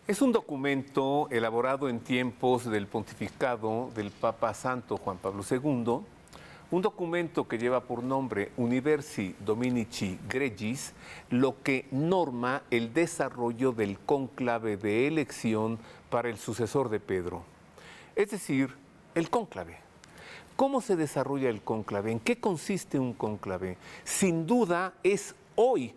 Es un documento elaborado en tiempos del pontificado del Papa Santo Juan Pablo II, un documento que lleva por nombre Universi Dominici Gregis, lo que norma el desarrollo del cónclave de elección para el sucesor de Pedro, es decir, el cónclave. ¿Cómo se desarrolla el cónclave? ¿En qué consiste un cónclave? Sin duda es hoy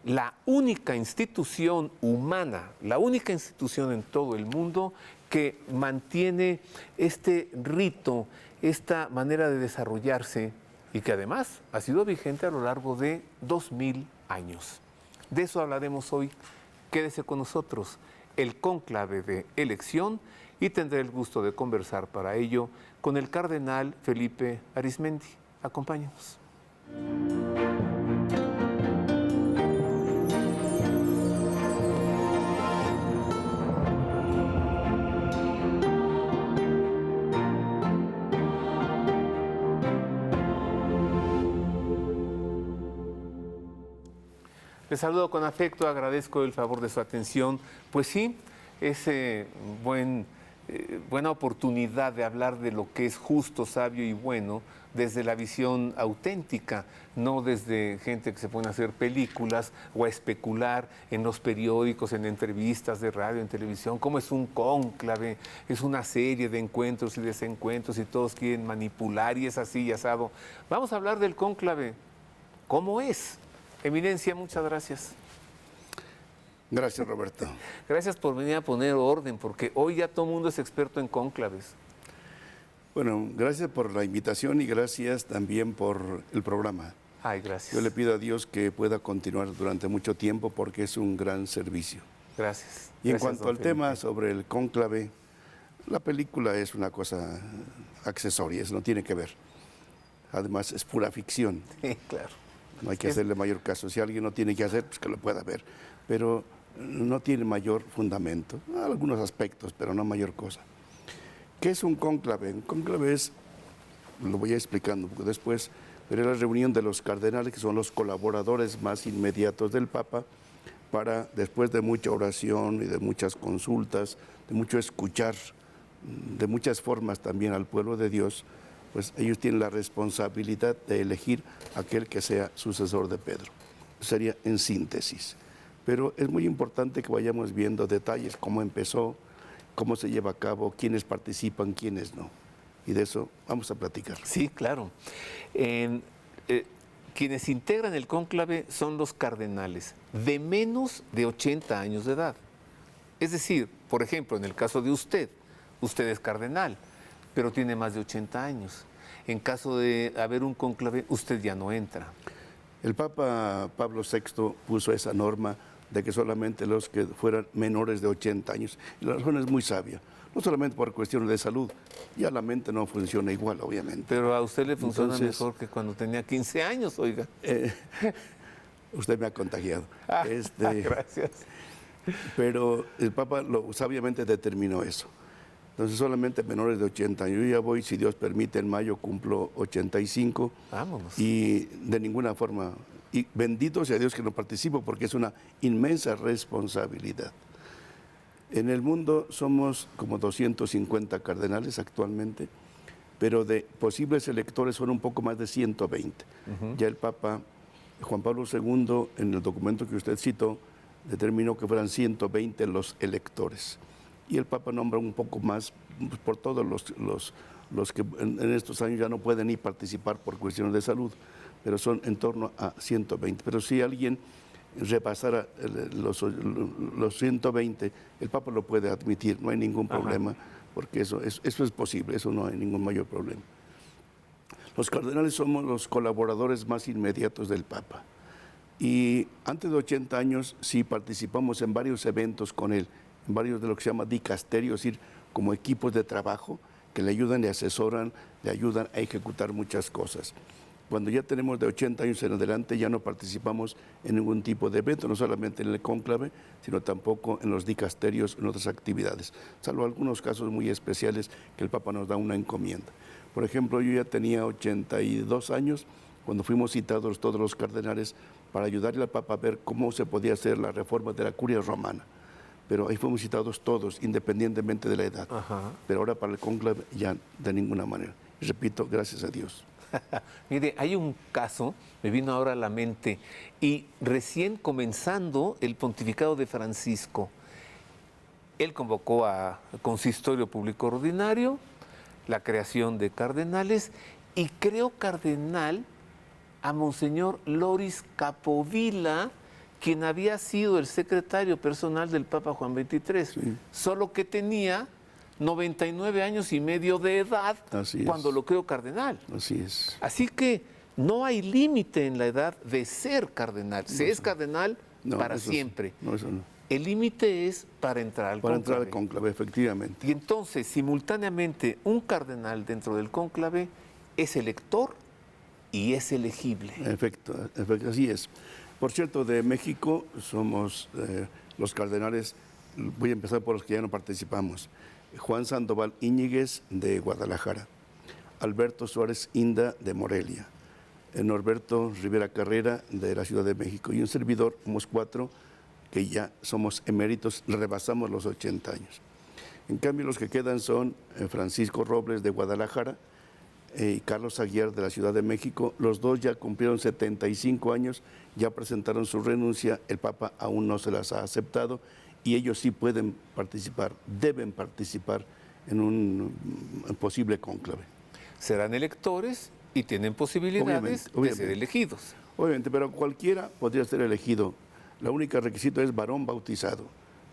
la única institución humana, la única institución en todo el mundo que mantiene este rito, esta manera de desarrollarse y que además ha sido vigente a lo largo de 2000 años. De eso hablaremos hoy. Quédese con nosotros, el cónclave de elección, y tendré el gusto de conversar para ello con el cardenal Felipe Arizmendi. Acompáñenos. Les saludo con afecto, agradezco el favor de su atención. Pues sí, es buena oportunidad de hablar de lo que es justo, sabio y bueno desde la visión auténtica, no desde gente que se pone a hacer películas o a especular en los periódicos, en entrevistas de radio, en televisión, cómo es un cónclave, es una serie de encuentros y desencuentros y todos quieren manipular y es así y asado. Vamos a hablar del cónclave, ¿cómo es? Eminencia, muchas gracias. Gracias, Roberto. Gracias por venir a poner orden, porque hoy ya todo el mundo es experto en cónclaves. Bueno, gracias por la invitación y gracias también por el programa. Ay, gracias. Yo le pido a Dios que pueda continuar durante mucho tiempo porque es un gran servicio. Gracias. Y en Gracias, cuanto al Felipe. tema sobre el cónclave, la película es una cosa accesoria, eso no tiene que ver. Además, es pura ficción. Sí, claro. No hay que hacerle mayor caso. Si alguien no tiene que hacer, pues que lo pueda ver. Pero no tiene mayor fundamento. Algunos aspectos, pero no mayor cosa. ¿Qué es un cónclave? Un cónclave es, lo voy a ir explicando un poco después, pero es la reunión de los cardenales, que son los colaboradores más inmediatos del Papa, para, después de mucha oración y de muchas consultas, de mucho escuchar, de muchas formas también al pueblo de Dios, pues ellos tienen la responsabilidad de elegir aquel que sea sucesor de Pedro. Sería en síntesis. Pero es muy importante que vayamos viendo detalles, cómo empezó, cómo se lleva a cabo, quiénes participan, quiénes no. Y de eso vamos a platicar. Sí, claro. Quienes integran el cónclave son los cardenales de menos de 80 años de edad. Es decir, por ejemplo, en el caso de usted es cardenal, pero tiene más de 80 años. En caso de haber un cónclave, usted ya no entra. El Papa Pablo VI puso esa norma de que solamente los que fueran menores de 80 años. Y la razón es muy sabia, no solamente por cuestiones de salud, ya la mente no funciona igual, obviamente. Pero a usted le funciona Entonces, mejor que cuando tenía 15 años, oiga. Usted me ha contagiado. Gracias. Pero el Papa sabiamente determinó eso. Entonces solamente menores de 80 años. Yo ya voy, si Dios permite, en mayo cumplo 85. Vámonos. Y de ninguna forma, y bendito sea Dios que no participo porque es una inmensa responsabilidad. En el mundo somos como 250 cardenales actualmente, pero de posibles electores son un poco más de 120. Ya el Papa Juan Pablo II, en el documento que usted citó, determinó que fueran 120 los electores. Y el Papa nombra un poco más por todos los que en estos años ya no pueden ni participar por cuestiones de salud, pero son en torno a 120. Pero si alguien repasara los 120, el Papa lo puede admitir, no hay ningún problema, porque eso es posible, eso no hay ningún mayor problema. Los cardenales somos los colaboradores más inmediatos del Papa. Y antes de 80 años sí participamos en varios eventos con él, en varios de lo que se llama dicasterios, es decir, como equipos de trabajo que le ayudan y asesoran, le ayudan a ejecutar muchas cosas. Cuando ya tenemos de 80 años en adelante ya no participamos en ningún tipo de evento, no solamente en el cónclave, sino tampoco en los dicasterios, en otras actividades, salvo algunos casos muy especiales que el Papa nos da una encomienda. Por ejemplo, yo ya tenía 82 años cuando fuimos citados todos los cardenales para ayudarle al Papa a ver cómo se podía hacer la reforma de la curia romana, pero ahí fuimos citados todos, independientemente de la edad. Ajá. Pero ahora para el cónclave ya de ninguna manera. Y repito, gracias a Dios. Mire, hay un caso, me vino ahora a la mente, y recién comenzando el pontificado de Francisco, él convocó a consistorio público ordinario, la creación de cardenales, y creó cardenal a Monseñor Loris Capovilla, quien había sido el secretario personal del Papa Juan XXIII, Sí. solo que tenía 99 años y medio de edad Así es. cuando lo creó cardenal. Así es. Así que no hay límite en la edad de ser cardenal. Se es cardenal No, para eso sí. siempre. No, eso no. El límite es para entrar al Para cónclave. entrar al cónclave, efectivamente. Y entonces, simultáneamente, un cardenal dentro del cónclave es elector y es elegible. Así es. Por cierto, de México somos los cardenales, voy a empezar por los que ya no participamos. Juan Sandoval Íñiguez de Guadalajara, Alberto Suárez Inda de Morelia, Norberto Rivera Carrera de la Ciudad de México y un servidor, somos 4 que ya somos eméritos, rebasamos los 80 años. En cambio, los que quedan son Francisco Robles de Guadalajara y Carlos Aguiar de la Ciudad de México. Los dos ya cumplieron 75 años, ya presentaron su renuncia, el Papa aún no se las ha aceptado y ellos sí pueden participar, deben participar en un posible cónclave. Serán electores y tienen posibilidades de ser elegidos. Obviamente, pero cualquiera podría ser elegido. El único requisito es varón bautizado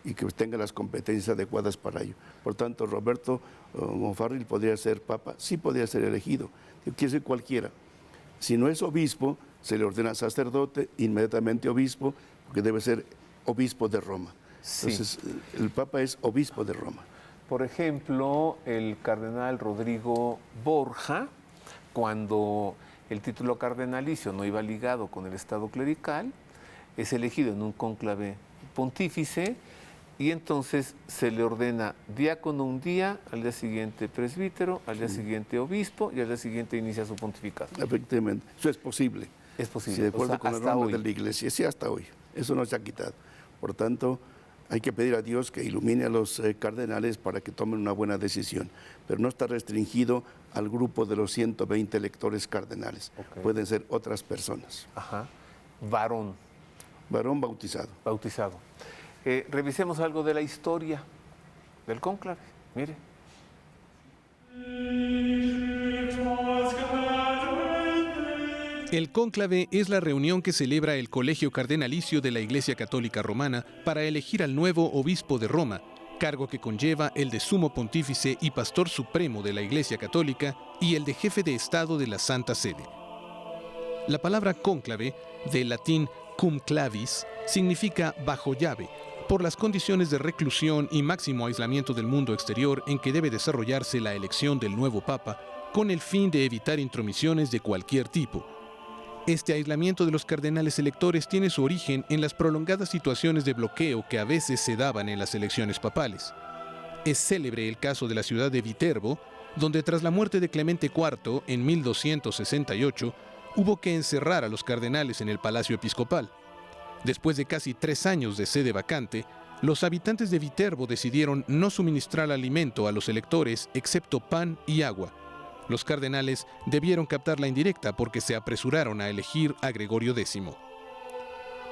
y que tenga las competencias adecuadas para ello. Por tanto, Roberto Monfarril podría ser papa, sí podría ser elegido. Quiere decir cualquiera. Si no es obispo, se le ordena sacerdote, inmediatamente obispo, porque debe ser obispo de Roma. Sí. Entonces, el papa es obispo de Roma. Por ejemplo, el cardenal Rodrigo Borja, cuando el título cardenalicio no iba ligado con el estado clerical, es elegido en un cónclave pontífice y entonces se le ordena diácono un día, al día siguiente presbítero, al día siguiente obispo y al día siguiente inicia su pontificado. Efectivamente, eso es posible. Es posible. Sí, de acuerdo con las normas hoy. de la Iglesia, sí, hasta hoy. Eso no se ha quitado. Por tanto, hay que pedir a Dios que ilumine a los cardenales para que tomen una buena decisión. Pero no está restringido al grupo de los 120 electores cardenales. Okay. Pueden ser otras personas. Ajá. Varón. Varón bautizado. Bautizado. Revisemos algo de la historia del cónclave. Mire. El cónclave es la reunión que celebra el Colegio Cardenalicio de la Iglesia Católica Romana para elegir al nuevo obispo de Roma, cargo que conlleva el de sumo pontífice y pastor supremo de la Iglesia Católica y el de jefe de Estado de la Santa Sede. La palabra cónclave, del latín cum clavis, significa bajo llave, por las condiciones de reclusión y máximo aislamiento del mundo exterior en que debe desarrollarse la elección del nuevo Papa, con el fin de evitar intromisiones de cualquier tipo. Este aislamiento de los cardenales electores tiene su origen en las prolongadas situaciones de bloqueo que a veces se daban en las elecciones papales. Es célebre el caso de la ciudad de Viterbo, donde tras la muerte de Clemente IV en 1268, hubo que encerrar a los cardenales en el palacio episcopal. Después de casi 3 años de sede vacante, los habitantes de Viterbo decidieron no suministrar alimento a los electores excepto pan y agua. Los cardenales debieron captar la indirecta porque se apresuraron a elegir a Gregorio X.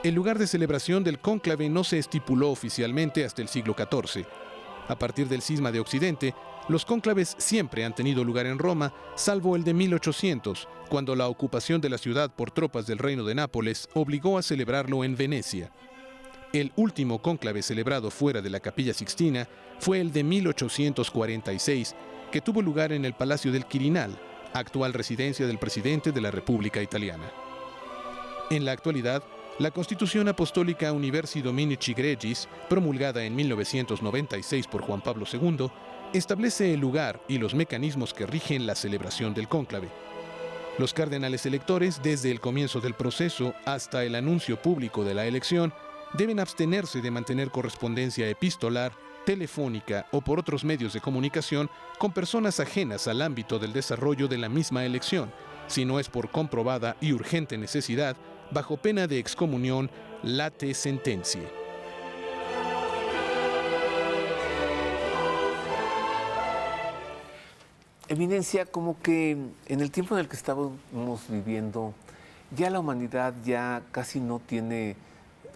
El lugar de celebración del cónclave no se estipuló oficialmente hasta el siglo XIV. A partir del cisma de Occidente, los cónclaves siempre han tenido lugar en Roma, salvo el de 1800, cuando la ocupación de la ciudad por tropas del Reino de Nápoles obligó a celebrarlo en Venecia. El último cónclave celebrado fuera de la Capilla Sixtina fue el de 1846, que tuvo lugar en el Palacio del Quirinal, actual residencia del presidente de la República Italiana. En la actualidad, la Constitución Apostólica Universi Dominici Gregis, promulgada en 1996 por Juan Pablo II, establece el lugar y los mecanismos que rigen la celebración del cónclave. Los cardenales electores, desde el comienzo del proceso hasta el anuncio público de la elección, deben abstenerse de mantener correspondencia epistolar, telefónica o por otros medios de comunicación con personas ajenas al ámbito del desarrollo de la misma elección, si no es por comprobada y urgente necesidad, bajo pena de excomunión late sententiae. Eminencia, como que en el tiempo en el que estábamos viviendo, ya la humanidad ya casi no tiene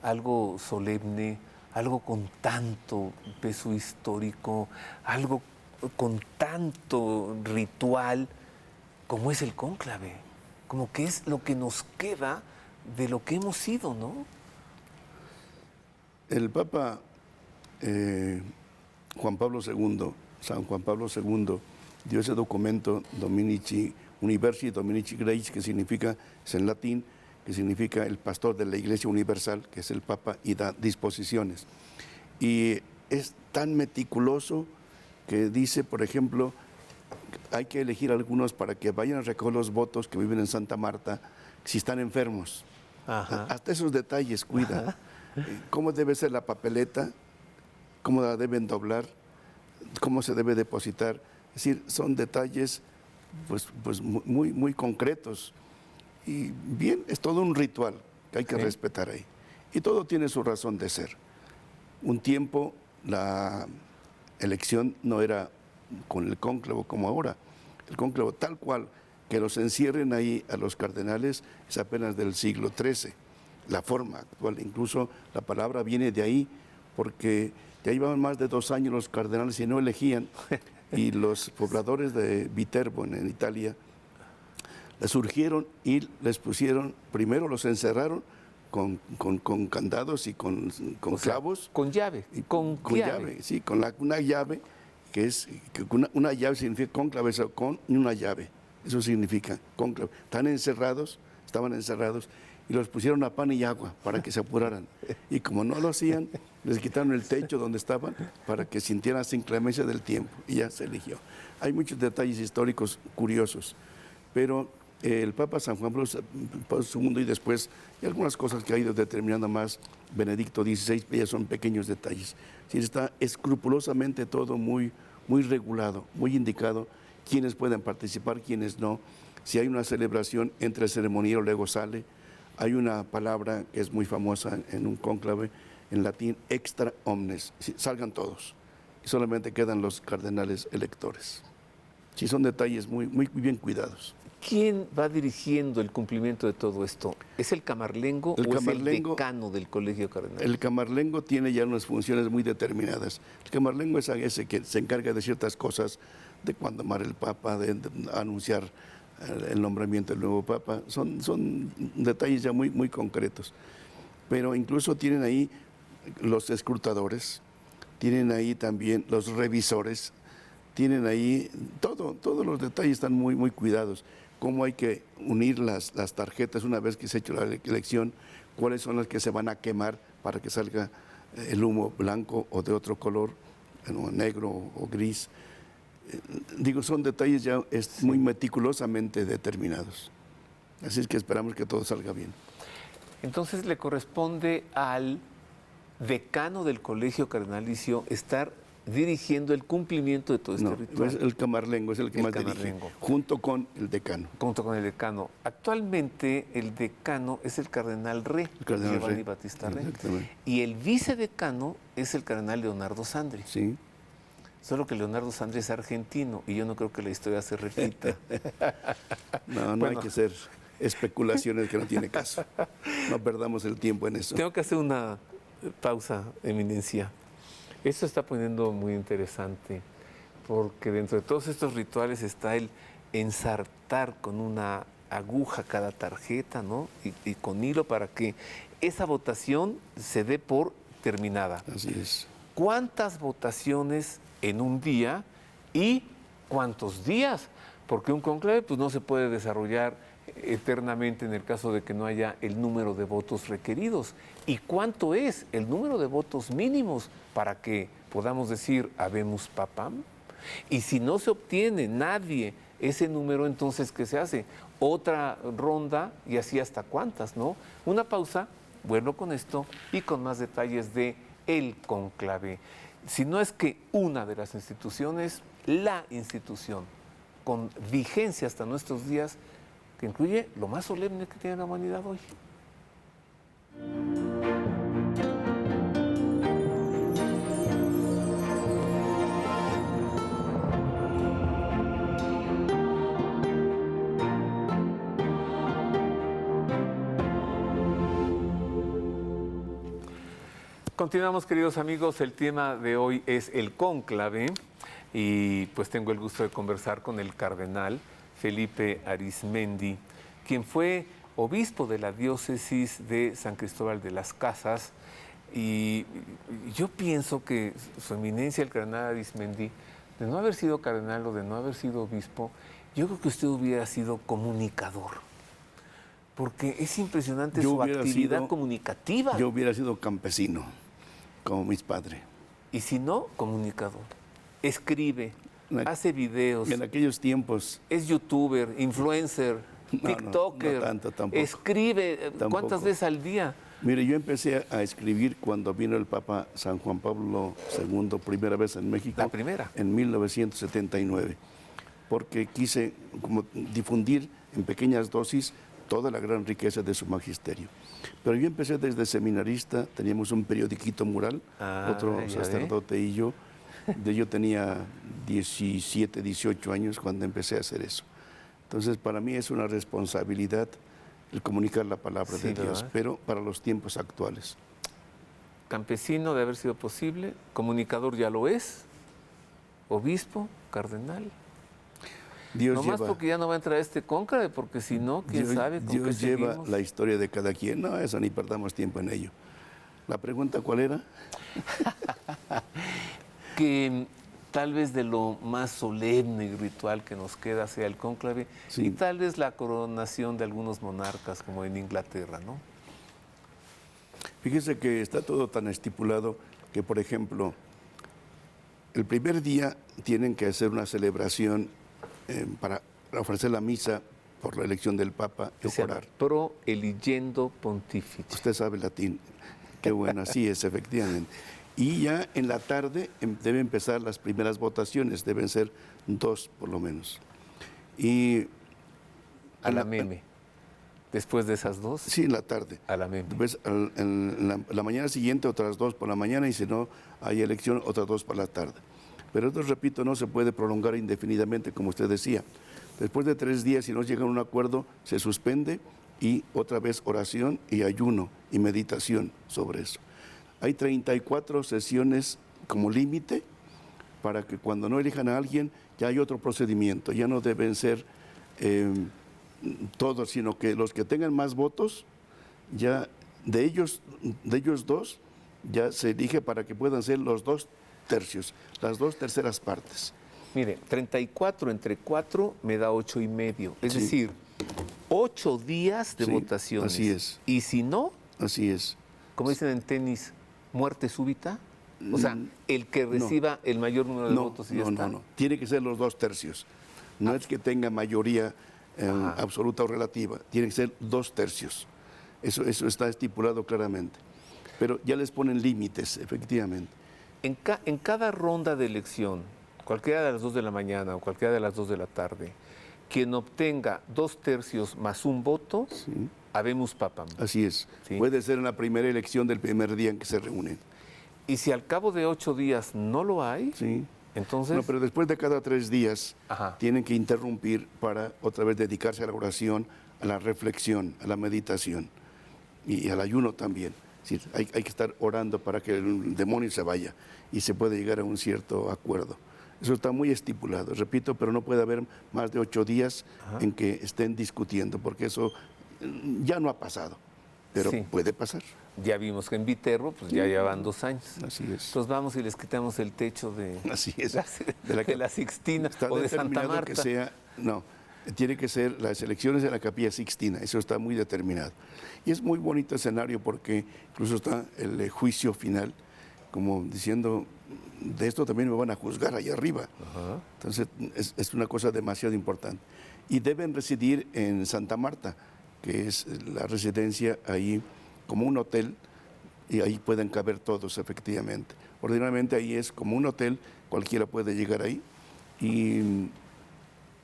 algo solemne, algo con tanto peso histórico, algo con tanto ritual como es el cónclave, como que es lo que nos queda de lo que hemos sido, ¿no? El Papa Juan Pablo II, San Juan Pablo II, dio ese documento Dominici, Universi Dominici Gregis, que significa, es en latín, que significa el pastor de la Iglesia Universal, que es el Papa, y da disposiciones. Y es tan meticuloso que dice, por ejemplo, hay que elegir algunos para que vayan a recoger los votos que viven en Santa Marta si están enfermos. Ajá. Hasta esos detalles cuida. Cómo debe ser la papeleta, cómo la deben doblar, cómo se debe depositar. Es decir, son detalles pues muy concretos. Y bien, es todo un ritual que hay que respetar ahí. Y todo tiene su razón de ser. Un tiempo la elección no era con el cónclavo como ahora. El cónclavo tal cual, que los encierren ahí a los cardenales, es apenas del siglo XIII. La forma actual, incluso la palabra viene de ahí, porque ya llevaban más de 2 años los cardenales y no elegían. Y los pobladores de Viterbo, en Italia, les surgieron y les pusieron, primero los encerraron con candados y con clavos. Con llave. Con llave, sí, con una llave, que es, una llave significa cónclave, con una llave, eso significa cónclave. Estaban encerrados y los pusieron a pan y agua para que se apuraran. Y como no lo hacían, les quitaron el techo donde estaban para que sintieran la inclemencia del tiempo y ya se eligió. Hay muchos detalles históricos curiosos, pero el Papa San Juan Pablo II y después, y algunas cosas que ha ido determinando más Benedicto XVI, ya son pequeños detalles. Sí, está escrupulosamente todo muy regulado, muy indicado, quiénes pueden participar, quiénes no. Si hay una celebración, entre el ceremoniero luego sale. Hay una palabra que es muy famosa en un cónclave, en latín, extra omnes, salgan todos, y solamente quedan los cardenales electores. Sí, son detalles muy bien cuidados. ¿Quién va dirigiendo el cumplimiento de todo esto? ¿Es el camarlengo o es el decano del Colegio Cardenal? El camarlengo tiene ya unas funciones muy determinadas. El camarlengo es ese que se encarga de ciertas cosas, de cuando amar el Papa, de anunciar el nombramiento del nuevo Papa. Son detalles ya muy concretos. Pero incluso tienen ahí los escrutadores, tienen ahí también los revisores, tienen ahí todos los detalles están muy cuidados. Cómo hay que unir las tarjetas una vez que se ha hecho la elección, cuáles son las que se van a quemar para que salga el humo blanco o de otro color, negro o gris. Digo, son detalles ya muy meticulosamente determinados. Así es que esperamos que todo salga bien. Entonces le corresponde al decano del Colegio Cardenalicio estar dirigiendo el cumplimiento de todo este ritual. Pues el camarlengo es el que más dirige, junto con el decano. Junto con el decano. Actualmente el decano es el cardenal Re, Giovanni Battista Re. Y el vicedecano es el cardenal Leonardo Sandri. Sí. Solo que Leonardo Sandri es argentino y yo no creo que la historia se repita. No hay que hacer especulaciones que no tiene caso. No perdamos el tiempo en eso. Tengo que hacer una pausa, Eminencia. Esto está poniendo muy interesante, porque dentro de todos estos rituales está el ensartar con una aguja cada tarjeta, ¿no? Y con hilo para que esa votación se dé por terminada. Así es. ¿Cuántas votaciones en un día y cuántos días? Porque un conclave pues, no se puede desarrollar eternamente en el caso de que no haya el número de votos requeridos. ¿Y cuánto es el número de votos mínimos para que podamos decir habemus papam? Y si no se obtiene nadie ese número, entonces ¿qué se hace? Otra ronda y así hasta cuántas, ¿no? Una pausa, vuelvo con esto y con más detalles de el conclave. Si no es que una de las instituciones, la institución con vigencia hasta nuestros días, que incluye lo más solemne que tiene la humanidad hoy. Continuamos, queridos amigos. El tema de hoy es el cónclave y pues tengo el gusto de conversar con el cardenal Felipe Arizmendi, quien fue obispo de la diócesis de San Cristóbal de las Casas. Y yo pienso que su eminencia, el cardenal Arizmendi, de no haber sido cardenal o de no haber sido obispo, yo creo que usted hubiera sido comunicador. Porque es impresionante su actividad comunicativa. Yo hubiera sido campesino, como mis padres. Y si no, comunicador. Escribe, hace videos. En aquellos tiempos. Es youtuber, influencer, tiktoker. No tanto, tampoco. Escribe, Tampoco. ¿cuántas veces al día? Mire, yo empecé a escribir cuando vino el Papa San Juan Pablo II, primera vez en México. La primera. En 1979. Porque quise como difundir en pequeñas dosis toda la gran riqueza de su magisterio. Pero yo empecé desde seminarista, teníamos un periodiquito mural, otro sacerdote y yo. Yo tenía 17, 18 años cuando empecé a hacer eso. Entonces, para mí es una responsabilidad el comunicar la palabra de Dios, ¿verdad? Pero para los tiempos actuales. Campesino de haber sido posible, comunicador ya lo es, obispo, cardenal. Dios Nomás lleva, porque ya no va a entrar este cónclave, porque si no, quién sabe con Dios qué lleva seguimos. la historia de cada quien. No, eso ni perdamos tiempo en ello. ¿La pregunta cuál era? Que tal vez de lo más solemne y ritual que nos queda sea el cónclave, Sí. y tal vez la coronación de algunos monarcas, como en Inglaterra, ¿no? Fíjese que está todo tan estipulado que, por ejemplo, el primer día tienen que hacer una celebración para ofrecer la misa por la elección del Papa y Que se llama orar. Pro Eligendo Pontifice. Usted sabe latín. Qué bueno, así es, efectivamente. Y ya en la tarde deben empezar las primeras votaciones, deben ser 2 por lo menos. Y A la meme. Después de esas 2, sí, en la tarde. a la meme. Después, en la mañana siguiente, otras 2 por la mañana, y si no hay elección, otras 2 por la tarde. Pero esto, repito, no se puede prolongar indefinidamente, como usted decía. Después de 3 días, si no llegan a un acuerdo, se suspende y otra vez oración y ayuno y meditación sobre eso. Hay 34 sesiones como límite para que cuando no elijan a alguien, ya hay otro procedimiento. Ya no deben ser todos, sino que los que tengan más votos, ya de ellos 2, ya se elige para que puedan ser los 2 tercios, las 2 terceras partes. Mire, 34 entre 4 me da 8 y medio. Es Sí. decir, 8 días de Sí, votaciones. así es. Y si no, Así es. como dicen en tenis, muerte súbita. O sea, el que reciba el mayor número de votos y ya está. No. Tiene que ser los 2 tercios. No es que tenga mayoría absoluta o relativa. Tiene que ser 2 tercios. Eso está estipulado claramente. Pero ya les ponen límites, efectivamente. En cada ronda de elección, cualquiera de las 2 de la mañana o cualquiera de las 2 de la tarde, quien obtenga 2 tercios más un voto, habemus papam. Así es. Sí. Puede ser en la primera elección del primer día en que se reúnen. Y si al cabo de 8 días no lo hay, Sí. entonces... No, pero después de cada 3 días Ajá. tienen que interrumpir para otra vez dedicarse a la oración, a la reflexión, a la meditación y al ayuno también. Es decir, hay que estar orando para que el demonio se vaya y se pueda llegar a un cierto acuerdo. Eso está muy estipulado, repito, pero no puede haber más de 8 días en que estén discutiendo, porque eso ya no ha pasado, pero Sí. puede pasar. Ya vimos que en Viterbo, pues ya llevan 2 años. Así es. Entonces vamos y les quitamos el techo de, Así es. de la Sixtina Está o de Santa determinado Marta. que sea, no, tiene que ser las elecciones de la Capilla Sixtina, eso está muy determinado. Y es muy bonito escenario porque incluso está el juicio final, como diciendo, de esto también me van a juzgar allá arriba. Ajá. Entonces es una cosa demasiado importante. Y deben residir en Santa Marta, que es la residencia ahí como un hotel, y ahí pueden caber todos efectivamente. Ordinariamente ahí es como un hotel, cualquiera puede llegar ahí, y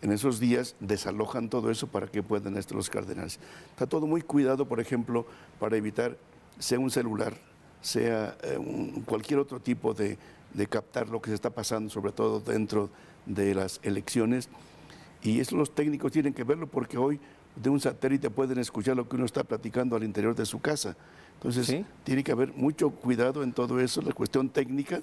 en esos días desalojan todo eso para que puedan estar los cardenales. Está todo muy cuidado, por ejemplo, para evitar, sea un celular, sea cualquier otro tipo de captar lo que se está pasando, sobre todo dentro de las elecciones. Y eso los técnicos tienen que verlo porque hoy de un satélite pueden escuchar lo que uno está platicando al interior de su casa. Entonces, ¿Sí? tiene que haber mucho cuidado en todo eso. La cuestión técnica,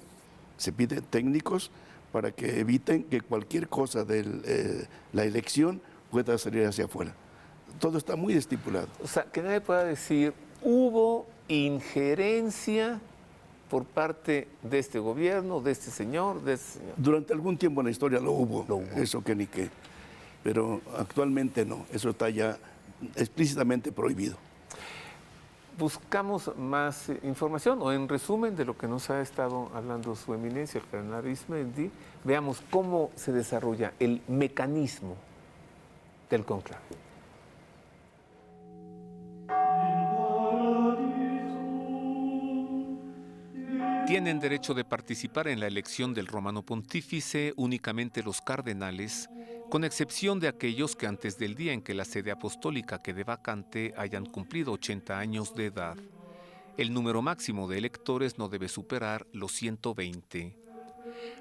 se pide técnicos para que eviten que cualquier cosa de la elección pueda salir hacia afuera. Todo está muy estipulado. O sea, que nadie pueda decir, hubo injerencia por parte de este gobierno, de este señor, de este señor. Durante algún tiempo en la historia lo hubo. Lo hubo. Eso que ni qué. Pero actualmente no, eso está ya explícitamente prohibido. Buscamos más información, o en resumen de lo que nos ha estado hablando su eminencia, el cardenal Arizmendi, veamos cómo se desarrolla el mecanismo del cónclave. Tienen derecho de participar en la elección del romano pontífice únicamente los cardenales, con excepción de aquellos que antes del día en que la sede apostólica quede vacante hayan cumplido 80 años de edad. El número máximo de electores no debe superar los 120.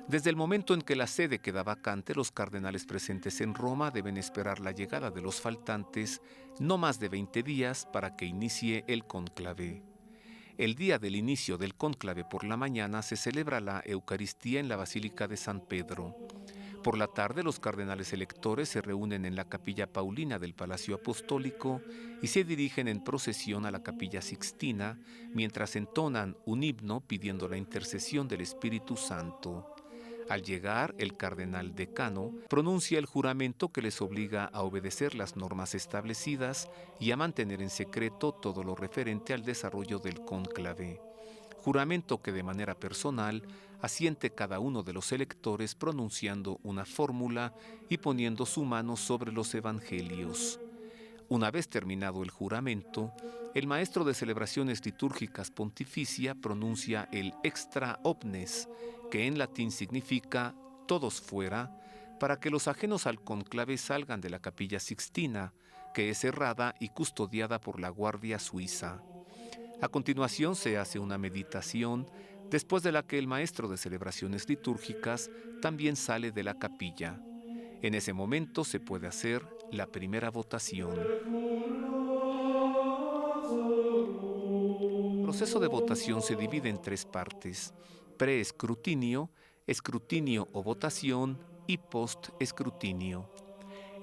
Desde el momento en que la sede queda vacante, los cardenales presentes en Roma deben esperar la llegada de los faltantes no más de 20 días para que inicie el cónclave. El día del inicio del cónclave por la mañana se celebra la Eucaristía en la Basílica de San Pedro. Por la tarde, los cardenales electores se reúnen en la Capilla Paulina del Palacio Apostólico y se dirigen en procesión a la Capilla Sixtina, mientras entonan un himno pidiendo la intercesión del Espíritu Santo. Al llegar, el cardenal decano pronuncia el juramento que les obliga a obedecer las normas establecidas y a mantener en secreto todo lo referente al desarrollo del cónclave. Juramento que de manera personal asiente cada uno de los electores pronunciando una fórmula y poniendo su mano sobre los evangelios. Una vez terminado el juramento, el maestro de celebraciones litúrgicas pontificia pronuncia el extra omnes, que en latín significa todos fuera, para que los ajenos al cónclave salgan de la Capilla Sixtina, que es cerrada y custodiada por la Guardia Suiza. A continuación se hace una meditación, después de la que el maestro de celebraciones litúrgicas también sale de la capilla. En ese momento se puede hacer la primera votación. El proceso de votación se divide en 3 partes: preescrutinio, escrutinio o votación y postescrutinio.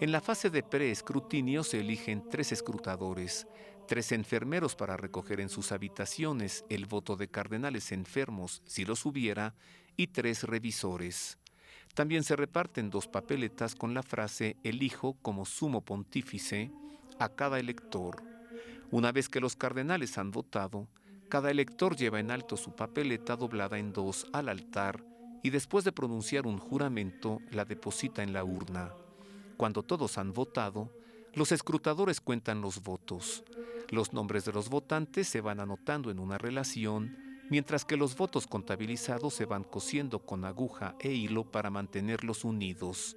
En la fase de preescrutinio se eligen 3 escrutadores, 3 enfermeros para recoger en sus habitaciones el voto de cardenales enfermos, si los hubiera, y 3 revisores. También se reparten 2 papeletas con la frase «Elijo como sumo pontífice» a cada elector. Una vez que los cardenales han votado, cada elector lleva en alto su papeleta doblada en 2 al altar y después de pronunciar un juramento la deposita en la urna. Cuando todos han votado, los escrutadores cuentan los votos. Los nombres de los votantes se van anotando en una relación, mientras que los votos contabilizados se van cosiendo con aguja e hilo para mantenerlos unidos.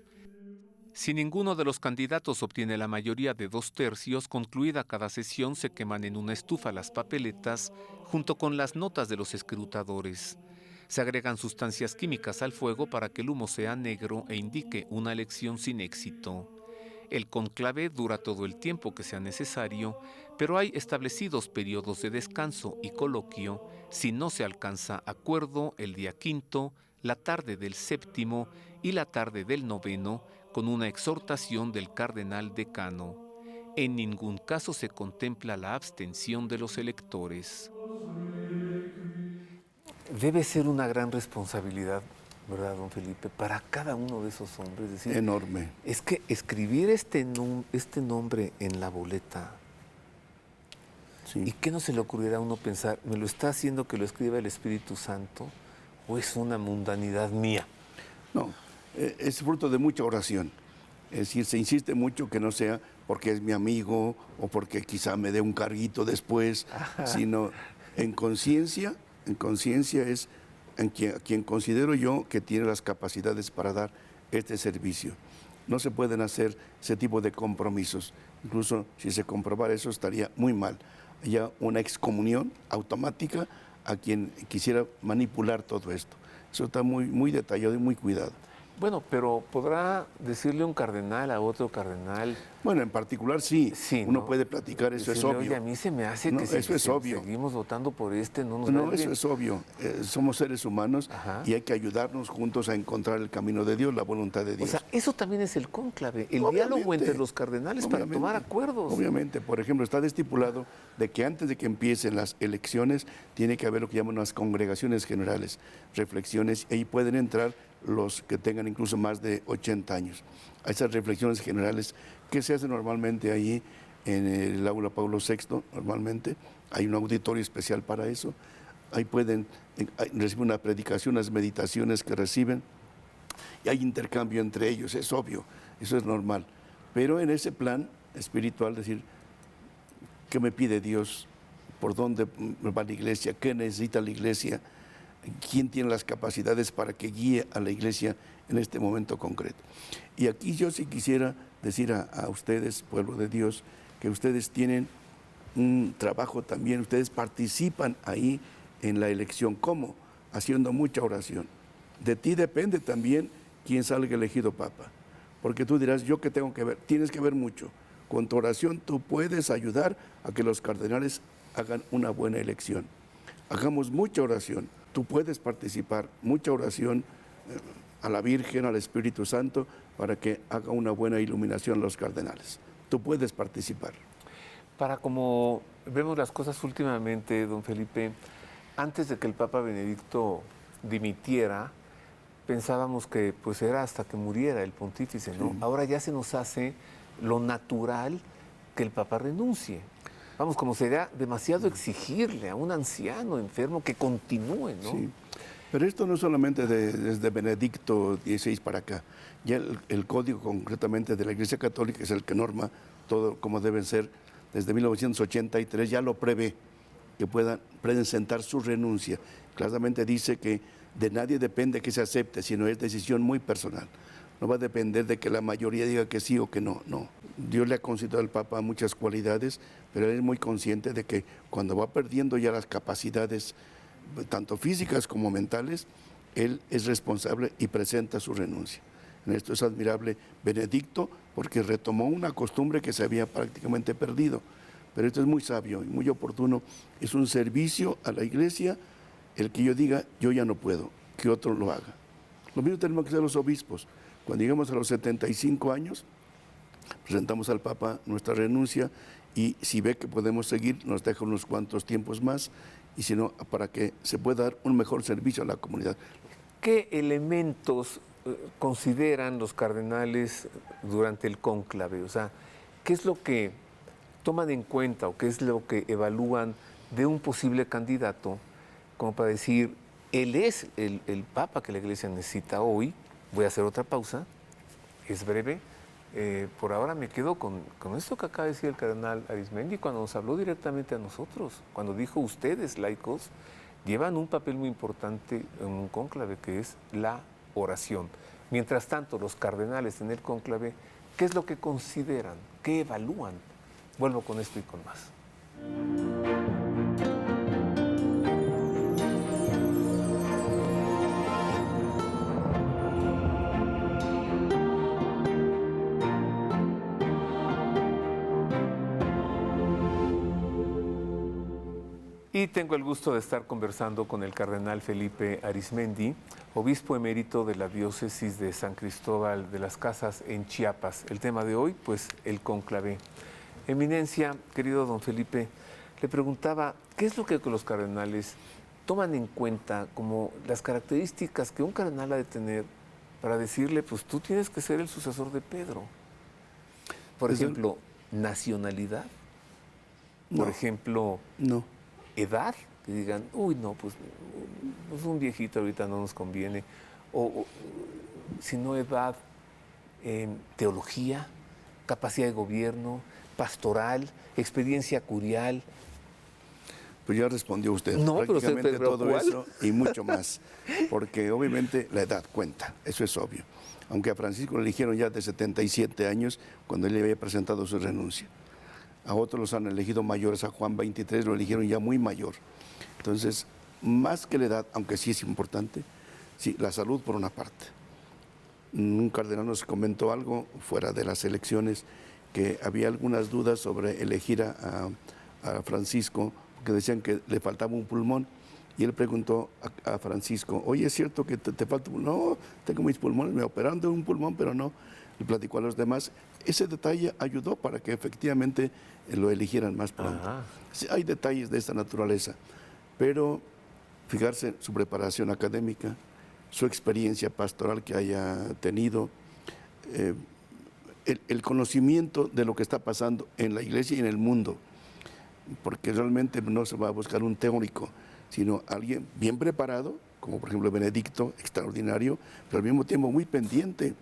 Si ninguno de los candidatos obtiene la mayoría de 2/3, concluida cada sesión se queman en una estufa las papeletas junto con las notas de los escrutadores. Se agregan sustancias químicas al fuego para que el humo sea negro e indique una elección sin éxito. El cónclave dura todo el tiempo que sea necesario, pero hay establecidos periodos de descanso y coloquio si no se alcanza acuerdo el día 5, la tarde del 7 y la tarde del 9, con una exhortación del cardenal decano. En ningún caso se contempla la abstención de los electores. Debe ser una gran responsabilidad, ¿verdad, don Felipe? Para cada uno de esos hombres. Es decir, enorme. Es que escribir este nombre en la boleta, Sí. ¿y qué no se le ocurrirá a uno pensar, ¿me lo está haciendo que lo escriba el Espíritu Santo o es una mundanidad mía? No, es fruto de mucha oración. Es decir, se insiste mucho que no sea porque es mi amigo o porque quizá me dé un carguito después, sino en conciencia es a quien considero yo que tiene las capacidades para dar este servicio. No se pueden hacer ese tipo de compromisos. Incluso si se comprobara eso estaría muy mal. Haya una excomunión automática a quien quisiera manipular todo esto. Eso está muy, muy detallado y muy cuidado. Bueno, pero ¿podrá decirle un cardenal a otro cardenal? Bueno, en particular sí, Sí, uno ¿no? puede platicar, eso es Decirle, obvio. oye, a mí se me hace No, que eso es obvio. seguimos votando por este, no nos va a No, ir eso bien. es obvio. Somos seres humanos Ajá. y hay que ayudarnos juntos a encontrar el camino de Dios, la voluntad de O Dios. sea, eso también es el cónclave, el Obviamente, diálogo entre los cardenales para obviamente, tomar acuerdos. Obviamente, por ejemplo, está estipulado de que antes de que empiecen las elecciones tiene que haber lo que llaman las congregaciones generales, reflexiones, y ahí pueden entrar los que tengan incluso más de 80 años. A esas reflexiones generales que se hacen normalmente ahí en el aula Pablo VI, normalmente, hay un auditorio especial para eso, ahí pueden recibir una predicación, unas meditaciones que reciben, y hay intercambio entre ellos, es obvio, eso es normal. Pero en ese plan espiritual, decir, ¿qué me pide Dios? ¿Por dónde va la iglesia? ¿Qué necesita la iglesia? ¿Quién tiene las capacidades para que guíe a la iglesia en este momento concreto? Y aquí yo sí quisiera decir a ustedes, pueblo de Dios, que ustedes tienen un trabajo también, ustedes participan ahí en la elección. ¿Cómo? Haciendo mucha oración. De ti depende también quién salga elegido papa. Porque tú dirás, ¿yo qué tengo que ver? Tienes que ver mucho. Con tu oración tú puedes ayudar a que los cardenales hagan una buena elección. Hagamos mucha oración. Tú puedes participar, mucha oración a la Virgen, al Espíritu Santo, para que haga una buena iluminación a los cardenales. Tú puedes participar. Para como vemos las cosas últimamente, don Felipe, antes de que el Papa Benedicto dimitiera, pensábamos que pues era hasta que muriera el pontífice, ¿no? Sí. Ahora ya se nos hace lo natural que el Papa renuncie. Vamos, como sería demasiado exigirle a un anciano enfermo que continúe, ¿no? Sí, pero esto no solamente desde Benedicto XVI para acá. Ya el código concretamente de la Iglesia Católica es el que norma todo como deben ser. Desde 1983 ya lo prevé, que pueden presentar su renuncia. Claramente dice que de nadie depende que se acepte, sino es decisión muy personal. No va a depender de que la mayoría diga que sí o que no, no. Dios le ha concedido al Papa muchas cualidades, pero él es muy consciente de que cuando va perdiendo ya las capacidades, tanto físicas como mentales, él es responsable y presenta su renuncia. En esto es admirable Benedicto, porque retomó una costumbre que se había prácticamente perdido. Pero esto es muy sabio y muy oportuno. Es un servicio a la Iglesia el que yo diga, yo ya no puedo, que otro lo haga. Lo mismo tenemos que hacer los obispos. Cuando lleguemos a los 75 años, presentamos al Papa nuestra renuncia y si ve que podemos seguir, nos deja unos cuantos tiempos más, y si no, para que se pueda dar un mejor servicio a la comunidad. ¿Qué elementos consideran los cardenales durante el cónclave? O sea, ¿qué es lo que toman en cuenta o qué es lo que evalúan de un posible candidato como para decir, él es el Papa que la Iglesia necesita hoy? Voy a hacer otra pausa, es breve. Por ahora me quedo con esto que acaba de decir el cardenal Arismendi cuando nos habló directamente a nosotros, cuando dijo ustedes, laicos, llevan un papel muy importante en un cónclave que es la oración. Mientras tanto, los cardenales en el cónclave, ¿qué es lo que consideran? ¿Qué evalúan? Vuelvo con esto y con más. Y tengo el gusto de estar conversando con el cardenal Felipe Arismendi, obispo emérito de la diócesis de San Cristóbal de las Casas en Chiapas. El tema de hoy, pues, el cónclave. Eminencia, querido don Felipe, le preguntaba, ¿qué es lo que los cardenales toman en cuenta como las características que un cardenal ha de tener para decirle, pues tú tienes que ser el sucesor de Pedro? Por ejemplo, nacionalidad. No, por ejemplo, no. Edad, que digan, uy, no, pues un viejito ahorita no nos conviene. O si no edad, teología, capacidad de gobierno, pastoral, experiencia curial. Pues ya respondió usted. No, prácticamente pero todo ¿cuál? eso y mucho más. Porque obviamente la edad cuenta, eso es obvio. Aunque a Francisco lo eligieron ya de 77 años, cuando él le había presentado su renuncia. A otros los han elegido mayores, a Juan 23 lo eligieron ya muy mayor. Entonces, más que la edad, aunque sí es importante, sí, la salud por una parte. Un cardenal nos comentó algo fuera de las elecciones, que había algunas dudas sobre elegir a Francisco, porque decían que le faltaba un pulmón. Y él preguntó a Francisco, oye, ¿es cierto que te falta un pulmón? No, tengo mis pulmones, me operaron de un pulmón, pero no. Le platicó a los demás. Ese detalle ayudó para que efectivamente lo eligieran más pronto. Sí, hay detalles de esta naturaleza, pero fijarse en su preparación académica, su experiencia pastoral que haya tenido, el conocimiento de lo que está pasando en la iglesia y en el mundo, porque realmente no se va a buscar un teórico, sino alguien bien preparado, como por ejemplo Benedicto, extraordinario, pero al mismo tiempo muy pendiente.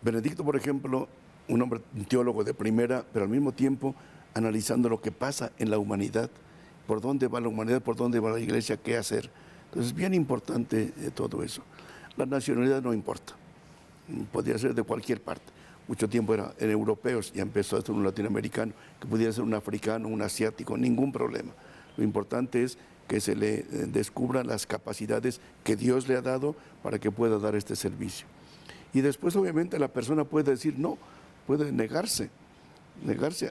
Benedicto, por ejemplo, un hombre, un teólogo de primera, pero al mismo tiempo analizando lo que pasa en la humanidad, por dónde va la humanidad, por dónde va la iglesia, qué hacer. Entonces es bien importante todo eso. La nacionalidad no importa, podría ser de cualquier parte. Mucho tiempo eran europeos, ya empezó a ser un latinoamericano, que pudiera ser un africano, un asiático, ningún problema. Lo importante es que se le descubran las capacidades que Dios le ha dado para que pueda dar este servicio. Y después obviamente la persona puede decir no, puede negarse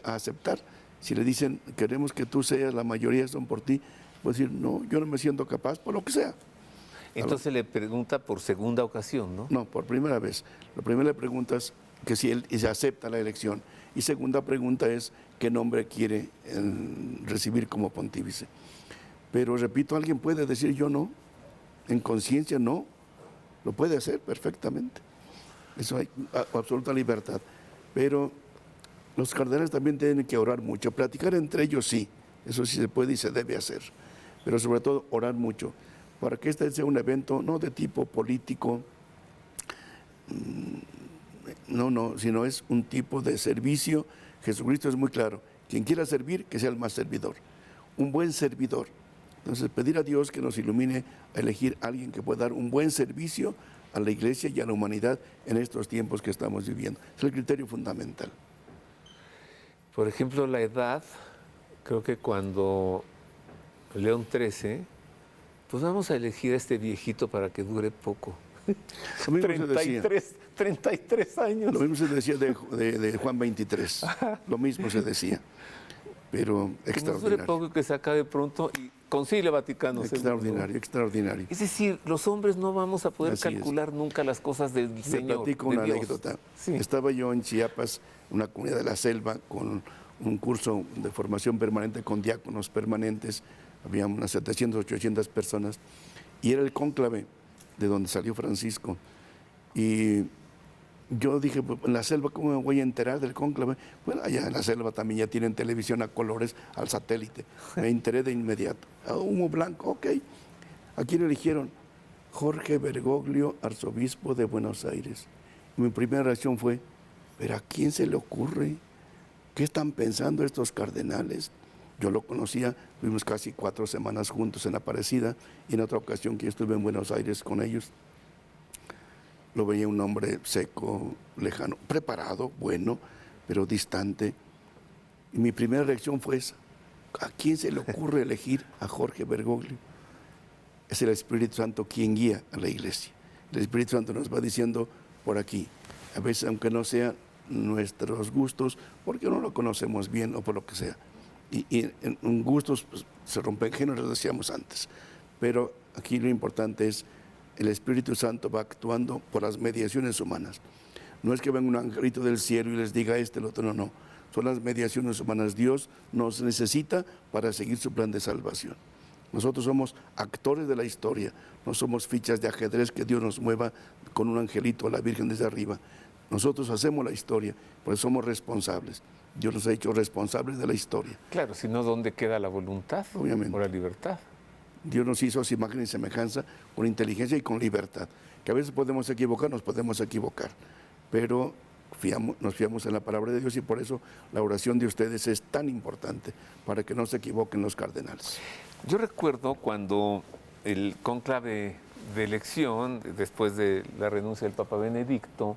a aceptar. Si le dicen, queremos que tú seas, la mayoría son por ti, puede decir, no, yo no me siento capaz, por lo que sea. Entonces le pregunta por segunda ocasión, ¿no? No, por primera vez. La primera le preguntas que si él se acepta la elección. Y segunda pregunta es qué nombre quiere recibir como pontífice. Pero repito, alguien puede decir yo no, en conciencia no, lo puede hacer perfectamente. Eso hay absoluta libertad. Pero los cardenales también tienen que orar mucho, platicar entre ellos sí, eso sí se puede y se debe hacer, pero sobre todo orar mucho, para que este sea un evento no de tipo político, no, sino es un tipo de servicio. Jesucristo es muy claro, quien quiera servir, que sea el más servidor, un buen servidor. Entonces pedir a Dios que nos ilumine a elegir a alguien que pueda dar un buen servicio a la iglesia y a la humanidad en estos tiempos que estamos viviendo. Es el criterio fundamental. Por ejemplo, la edad, creo que cuando León XIII, pues vamos a elegir a este viejito para que dure poco. 33 años. Lo mismo se decía de Juan 23, lo mismo se decía, pero extraordinario. Que dure poco y que se acabe pronto, y Concilio Vaticano extraordinario, extraordinario. Es decir, los hombres no vamos a poder calcular nunca las cosas del Señor. Me platico una anécdota. Sí. Estaba yo en Chiapas, una comunidad de la selva, con un curso de formación permanente con diáconos permanentes. Había unas 700, 800 personas. Y era el cónclave de donde salió Francisco. Y yo dije, pues, en la selva, ¿cómo me voy a enterar del cónclave? Bueno, allá en la selva también ya tienen televisión a colores, al satélite. Me enteré de inmediato. Humo blanco, ok. ¿A quién eligieron? Jorge Bergoglio, arzobispo de Buenos Aires. Y mi primera reacción fue, ¿pero a quién se le ocurre? ¿Qué están pensando estos cardenales? Yo lo conocía, tuvimos casi 4 semanas juntos en Aparecida, y en otra ocasión que yo estuve en Buenos Aires con ellos, lo veía un hombre seco, lejano, preparado, bueno, pero distante. Y mi primera reacción fue esa. ¿A quién se le ocurre elegir a Jorge Bergoglio? Es el Espíritu Santo quien guía a la iglesia. El Espíritu Santo nos va diciendo por aquí, a veces aunque no sean nuestros gustos, porque no lo conocemos bien o por lo que sea. Y en gustos pues, se rompen géneros, decíamos antes. Pero aquí lo importante es el Espíritu Santo va actuando por las mediaciones humanas. No es que venga un angelito del cielo y les diga el otro, no. Son las mediaciones humanas. Dios nos necesita para seguir su plan de salvación. Nosotros somos actores de la historia, no somos fichas de ajedrez que Dios nos mueva con un angelito a la Virgen desde arriba. Nosotros hacemos la historia, por eso somos responsables. Dios nos ha hecho responsables de la historia. Claro, si no, ¿dónde queda la voluntad? Obviamente. O la libertad. Dios nos hizo a su imagen y semejanza con inteligencia y con libertad. Que a veces podemos equivocar, pero nos fiamos en la palabra de Dios, y por eso la oración de ustedes es tan importante, para que no se equivoquen los cardenales. Yo recuerdo cuando el cónclave de elección, después de la renuncia del Papa Benedicto,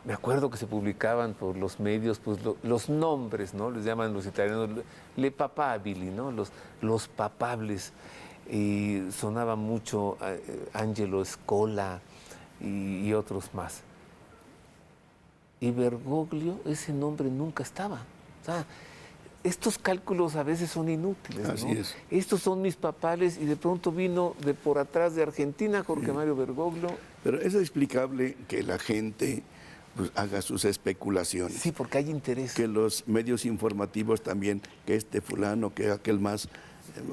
me acuerdo que se publicaban por los medios pues, los nombres, ¿no? Les llaman los italianos le papabili, ¿no? Los papables. Y sonaba mucho Angelo Scola, y otros más. Y Bergoglio, ese nombre nunca estaba. O sea, estos cálculos a veces son inútiles, ¿no? Así es. Estos son mis papales y de pronto vino de por atrás de Argentina Jorge Mario Bergoglio. Pero es explicable que la gente pues, haga sus especulaciones. Sí, porque hay interés. Que los medios informativos también, que este fulano, que aquel más,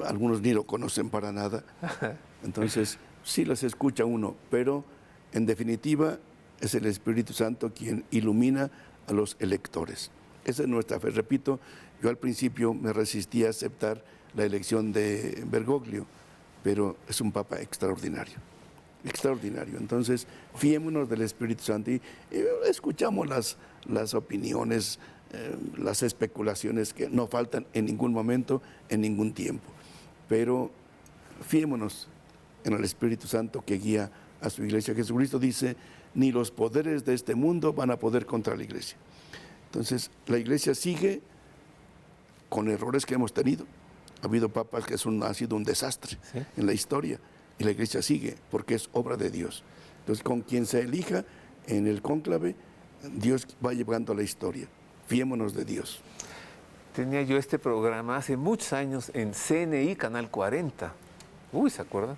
algunos ni lo conocen para nada. Entonces, sí las escucha uno, pero en definitiva es el Espíritu Santo quien ilumina a los electores. Esa es nuestra fe. Repito, yo al principio me resistí a aceptar la elección de Bergoglio, pero es un papa extraordinario. Extraordinario. Entonces, fiémonos del Espíritu Santo y escuchamos las opiniones, las especulaciones que no faltan en ningún momento, en ningún tiempo. Pero fiémonos en el Espíritu Santo que guía a su iglesia. Jesucristo dice, ni los poderes de este mundo van a poder contra la iglesia. Entonces, la iglesia sigue con errores que hemos tenido. Ha habido papas que ha sido un desastre en la historia. Y la iglesia sigue porque es obra de Dios. Entonces, con quien se elija en el cónclave, Dios va llevando la historia. Fiémonos de Dios. Tenía yo este programa hace muchos años en CNI, Canal 40. Uy, ¿se acuerdan?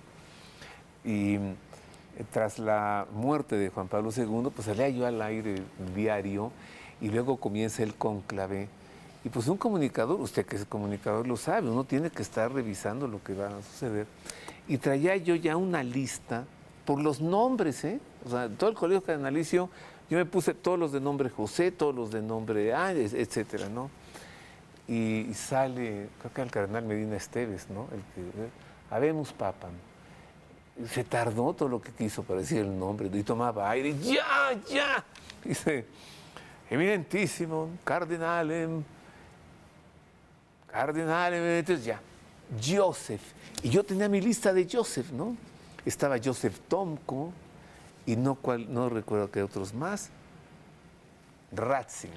Y tras la muerte de Juan Pablo II, pues salía yo al aire diario y luego comienza el cónclave. Y pues un comunicador, usted que es comunicador lo sabe, uno tiene que estar revisando lo que va a suceder. Y traía yo ya una lista por los nombres, ¿eh? O sea, todo el colegio cardenalicio, yo me puse todos los de nombre José, todos los de nombre etcétera, ¿no? Y sale, creo que el cardenal Medina Esteves, ¿no? El que, habemos papa. Se tardó todo lo que quiso para decir el nombre y tomaba aire. ¡Ya! Dice, eminentísimo, cardenalem, entonces ya, Joseph. Y yo tenía mi lista de Joseph, ¿no? Estaba Joseph Tomko y no recuerdo qué otros más. Ratzinger.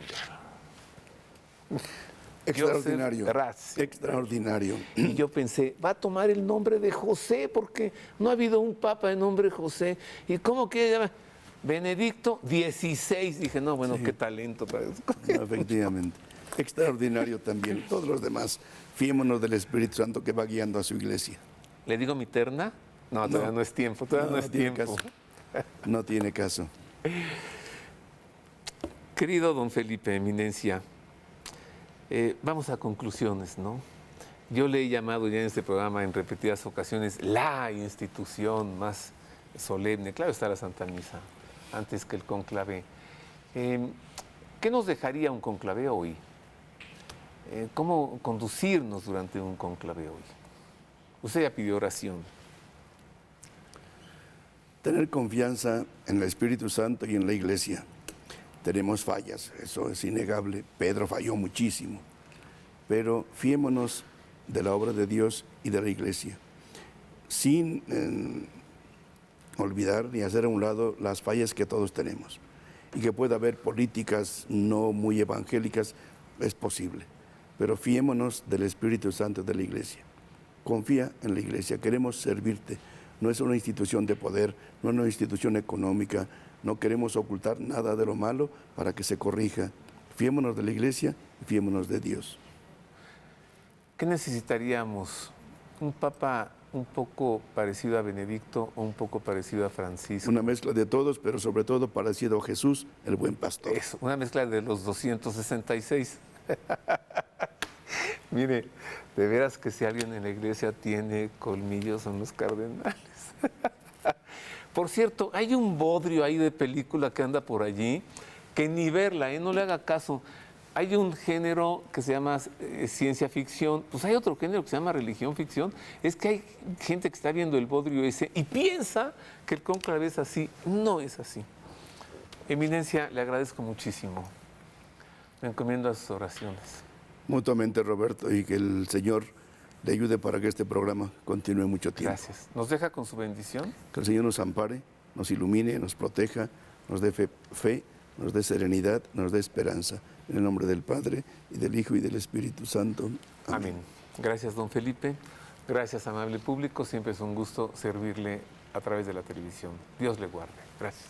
Extraordinario. Ratzinger. Extraordinario. Y yo pensé, va a tomar el nombre de José, porque no ha habido un papa de nombre José. ¿Y cómo que llama? Benedicto XVI. Dije, no, bueno, qué talento para eso. No, efectivamente. Extraordinario también. Todos los demás, fiémonos del Espíritu Santo que va guiando a su iglesia. ¿Le digo mi terna? No, todavía no es tiempo, todavía no es tiene tiempo. caso. No tiene caso. Querido don Felipe, eminencia, vamos a conclusiones, ¿no? Yo le he llamado ya en este programa en repetidas ocasiones la institución más solemne. Claro está la Santa Misa, antes que el conclave. ¿Qué nos dejaría un conclave hoy? ¿Cómo conducirnos durante un conclave hoy? Usted ya pidió oración. Tener confianza en el Espíritu Santo y en la iglesia. Tenemos fallas, eso es innegable. Pedro falló muchísimo. Pero fiémonos de la obra de Dios y de la iglesia, sin olvidar ni hacer a un lado las fallas que todos tenemos. Y que pueda haber políticas no muy evangélicas, es posible. Pero fiémonos del Espíritu Santo de la iglesia. Confía en la iglesia, queremos servirte. No es una institución de poder, no es una institución económica, no queremos ocultar nada de lo malo para que se corrija. Fiémonos de la iglesia y fiémonos de Dios. ¿Qué necesitaríamos? ¿Un papa un poco parecido a Benedicto o un poco parecido a Francisco? Una mezcla de todos, pero sobre todo parecido a Jesús, el buen pastor. Eso, una mezcla de los 266. Mire, de veras que si alguien en la iglesia tiene colmillos son los cardenales. Por cierto, hay un bodrio ahí de película que anda por allí, que ni verla, no le haga caso. Hay un género que se llama ciencia ficción, pues hay otro género que se llama religión ficción. Es que hay gente que está viendo el bodrio ese y piensa que el cónclave es así. No es así. Eminencia, le agradezco muchísimo. Me encomiendo a sus oraciones. Mutuamente, Roberto, y que el Señor le ayude para que este programa continúe mucho tiempo. Gracias. ¿Nos deja con su bendición? Que el Señor nos ampare, nos ilumine, nos proteja, nos dé fe, nos dé serenidad, nos dé esperanza. En el nombre del Padre, y del Hijo, y del Espíritu Santo. Amén. Amén. Gracias, don Felipe. Gracias, amable público. Siempre es un gusto servirle a través de la televisión. Dios le guarde. Gracias.